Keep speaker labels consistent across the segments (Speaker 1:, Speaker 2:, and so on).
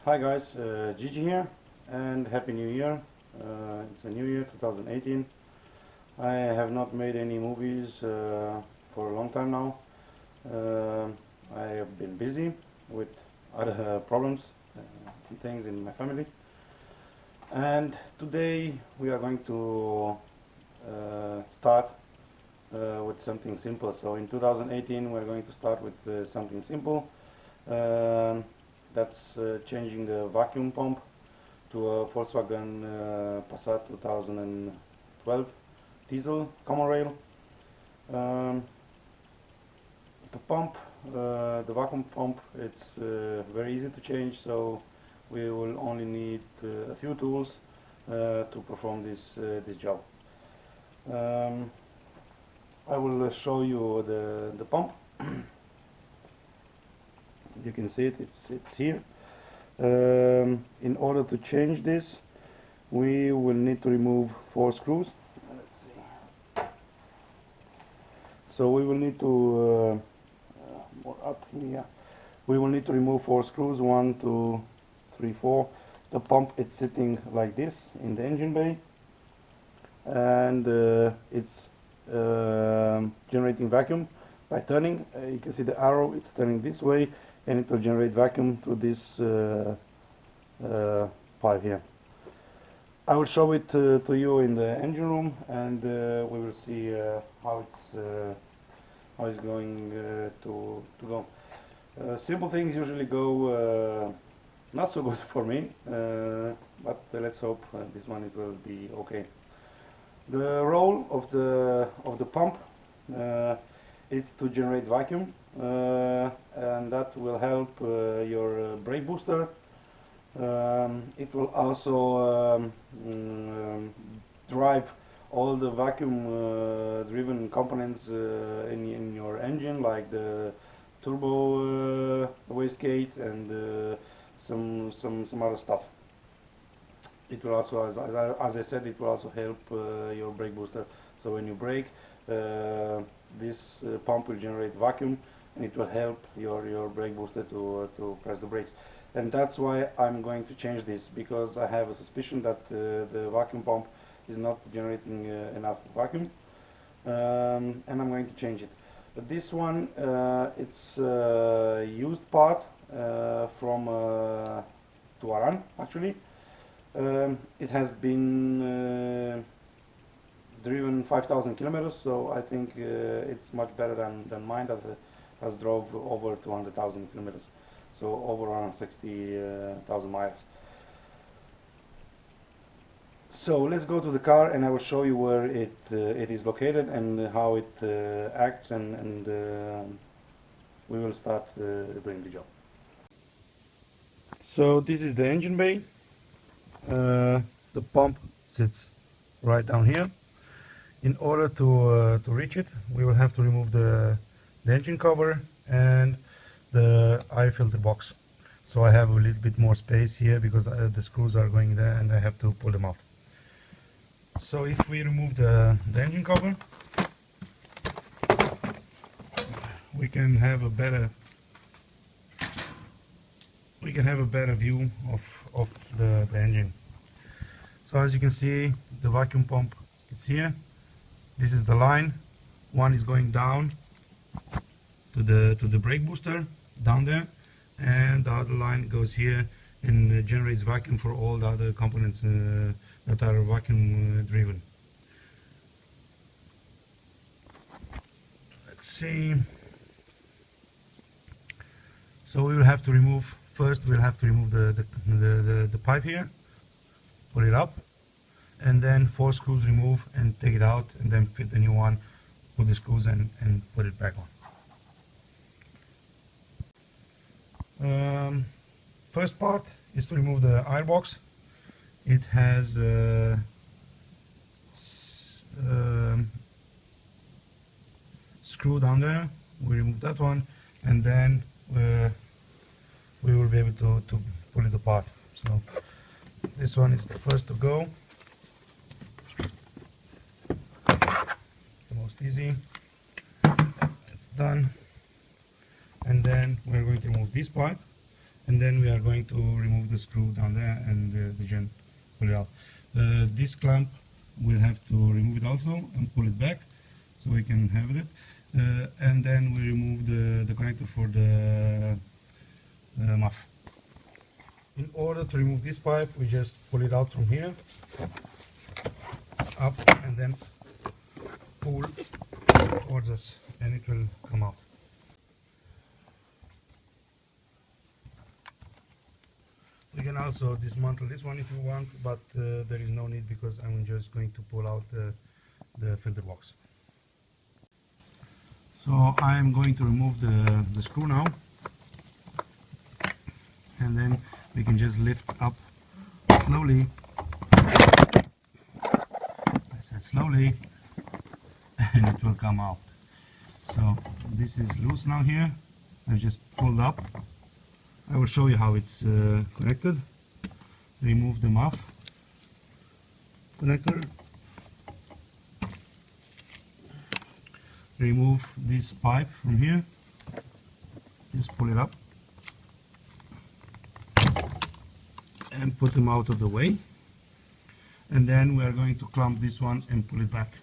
Speaker 1: Hi guys, Gigi here, and Happy New Year. It's a new year, 2018. I have not made any movies for a long time now. Uh, I have been busy with other problems and things in my family. And today we are going to start with something simple. So in 2018 we're going to start with something simple. Um, that's changing the vacuum pump to a Volkswagen Passat 2012 diesel common rail. Um, the pump, the vacuum pump, it's very easy to change, so we will only need a few tools to perform this job. Um, I will show you the pump. You can see it, it's here. In order to change this, we will need to remove 4 screws. Let's see. So we will need to more up here. We will need to remove 4 screws. 1, 2, 3, 4. The pump is sitting like this in the engine bay, and it's generating vacuum by turning. You can see the arrow, it's turning this way, and it will generate vacuum to this pipe here. I will show it to you in the engine room, and we will see how it's going to go. Simple things usually go not so good for me, but let's hope this one it will be okay. The role of the pump is to generate vacuum, and that will help your brake booster. It will also drive all the vacuum driven components in your engine, like the turbo wastegate and some other stuff. It will also, as I said, it will also help your brake booster. So when you brake, this pump will generate vacuum, and it will help your brake booster to press the brakes. And that's why I'm going to change this, because I have a suspicion that the vacuum pump is not generating enough vacuum, and I'm going to change it. But this one, it's a used part from Tuaran, actually. It has been driven 5,000 kilometers, so I think it's much better than mine that has drove over 200,000 kilometers, so over around 60,000 miles. So let's go to the car, and I will show you where it is located and how it acts, and we will start doing the job. So this is the engine bay. The pump sits right down here. In order to reach it, we will have to remove the engine cover and the air filter box. So I have a little bit more space here because the screws are going there and I have to pull them out. So if we remove the engine cover, we can have a better view of the engine. So as you can see, the vacuum pump is here. This is the line. One is going down to the brake booster down there, and the other line goes here and generates vacuum for all the other components that are vacuum driven. Let's see. So we will have to remove, first we'll have to remove the pipe here, put it up, and then 4 screws remove and take it out, and then fit the new one, put the screws in and put it back on. First part is to remove the airbox. It has screw down there. We remove that one, and then we will be able to pull it apart. So this one is the first to go. The most easy. It's done. And then we're going to remove this pipe, and then we are going to remove the screw down there and again pull it out. This clamp we'll have to remove it also and pull it back so we can have it, and then we remove the connector for the muff. In order to remove this pipe, we just pull it out from here up and then pull towards us and it will come out. You can also dismantle this one if you want, but there is no need because I'm just going to pull out the filter box. So I am going to remove the screw now, and then we can just lift up slowly. I said slowly, and it will come out. So this is loose now here. I've just pulled up. I will show you how it's connected. Remove the muff connector. Remove this pipe from here. Just pull it up and put them out of the way. And then we are going to clamp this one and pull it back.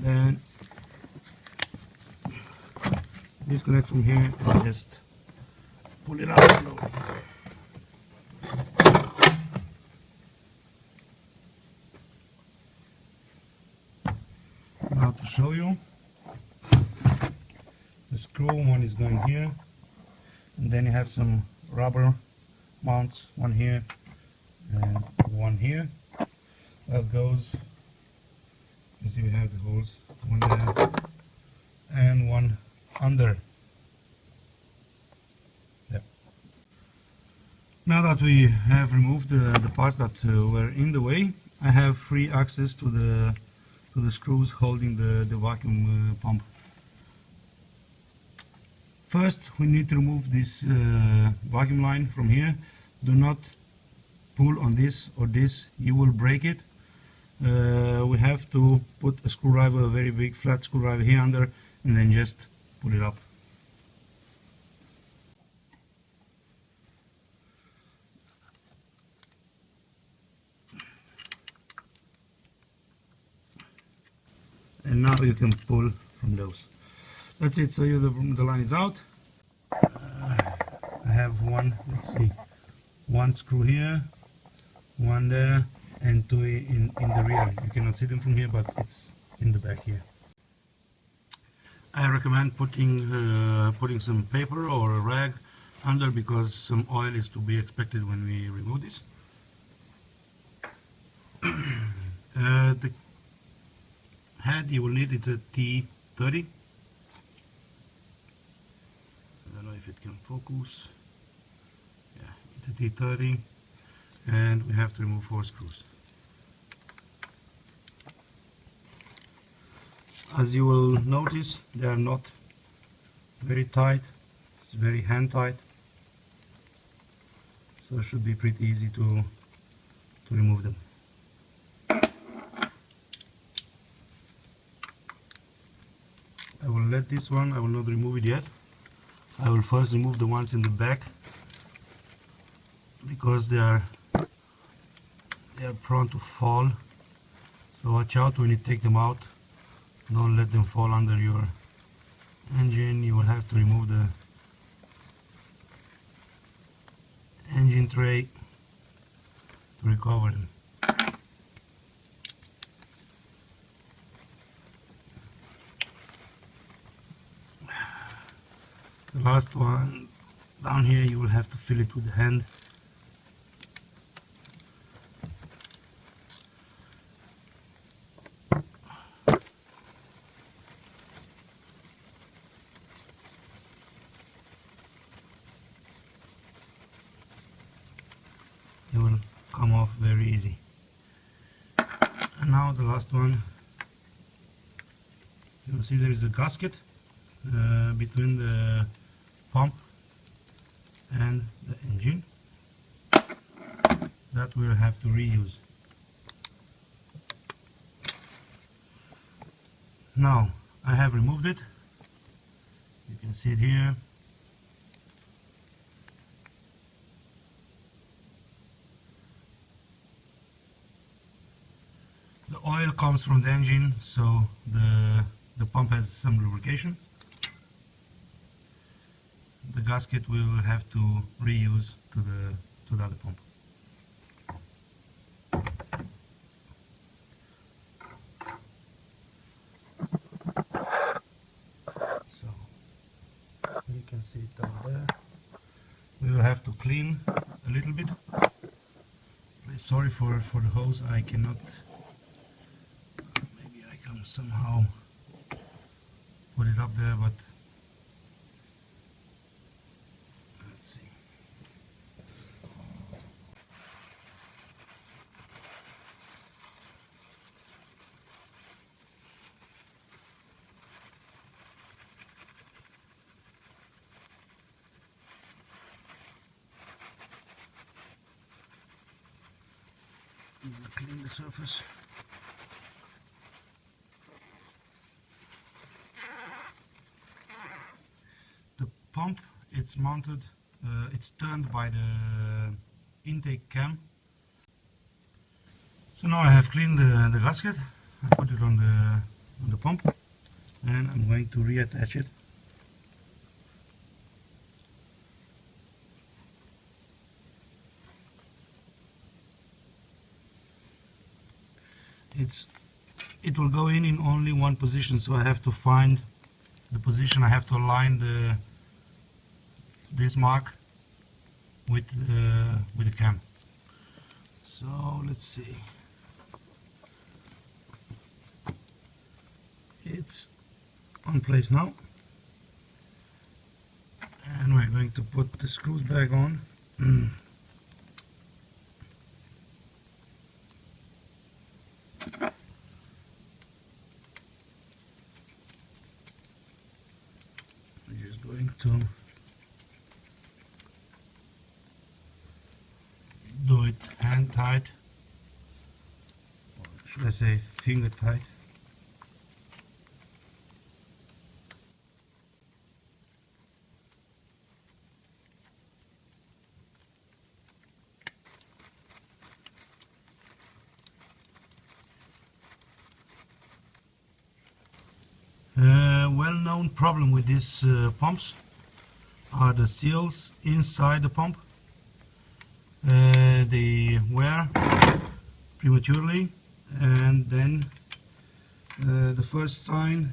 Speaker 1: Then disconnect from here and just pull it out slowly. Now to show you, the screw one is going here, and then you have some rubber mounts, one here and one here. That goes. You see we have the holes, one there and one under. There. Now that we have removed the parts that were in the way, I have free access to the screws holding the vacuum pump. First we need to remove this vacuum line from here. Do not pull on this or this, you will break it. We have to put a screwdriver, a very big flat screwdriver here under, and then just pull it up. And now you can pull from those. That's it, so the line is out. I have one, let's see, one screw here, one there, and two in the rear. You cannot see them from here, but it's in the back here. I recommend putting some paper or a rag under, because some oil is to be expected when we remove this. The head you will need, it's a T30. I don't know if it can focus. Yeah, it's a T30, and we have to remove 4 screws. As you will notice, they are not very tight. It's very hand tight, so it should be pretty easy to remove them. I will let this one, I will not remove it yet. I will first remove the ones in the back, because they are prone to fall, so watch out when you take them out. Don't let them fall under your engine. You will have to remove the engine tray to recover them. The last one down here, you will have to fill it with the hand. It will come off very easy. And now the last one, you will see there is a gasket between the pump and the engine that we'll have to reuse. Now I have removed it. You can see it here. The oil comes from the engine, so the pump has some lubrication. The gasket we will have to reuse to the other pump. So you can see it down there. We will have to clean a little bit. Sorry for the hose, I cannot. Maybe I can somehow put it up there, but let's see. Clean the surface. The pump, it's mounted, it's turned by the intake cam. So now I have cleaned the gasket. I put it on the pump, and I'm going to reattach it. It will go in only one position, so I have to find the position. I have to align this mark with the cam. So let's see. It's on place now, and we're going to put the screws back on. Going to do it hand tight, or should I say finger tight. Well-known problem with these pumps are the seals inside the pump. They wear prematurely, and then the first sign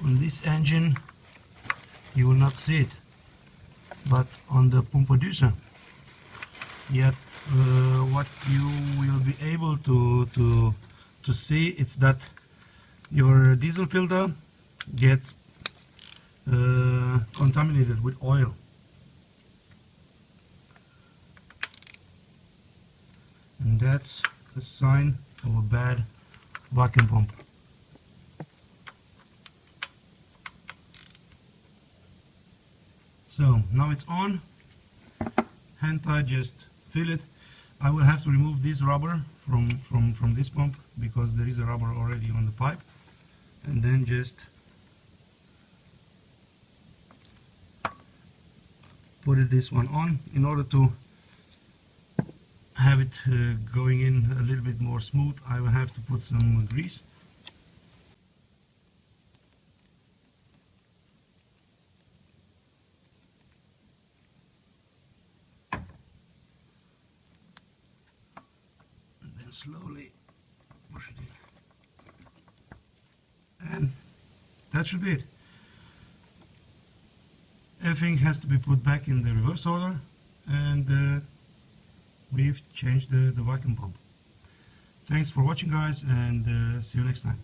Speaker 1: on this engine you will not see it, but on the pump producer, yet what you will be able to see, it's that your diesel filter gets contaminated with oil. And that's a sign of a bad vacuum pump. So now it's on. Hand tight, just fill it. I will have to remove this rubber from this pump, because there is a rubber already on the pipe, and then just put this one on. In order to have it going in a little bit more smooth, I will have to put some grease. Slowly push it in, and that should be it. Everything has to be put back in the reverse order, and we've changed the vacuum pump. Thanks for watching, guys, and see you next time.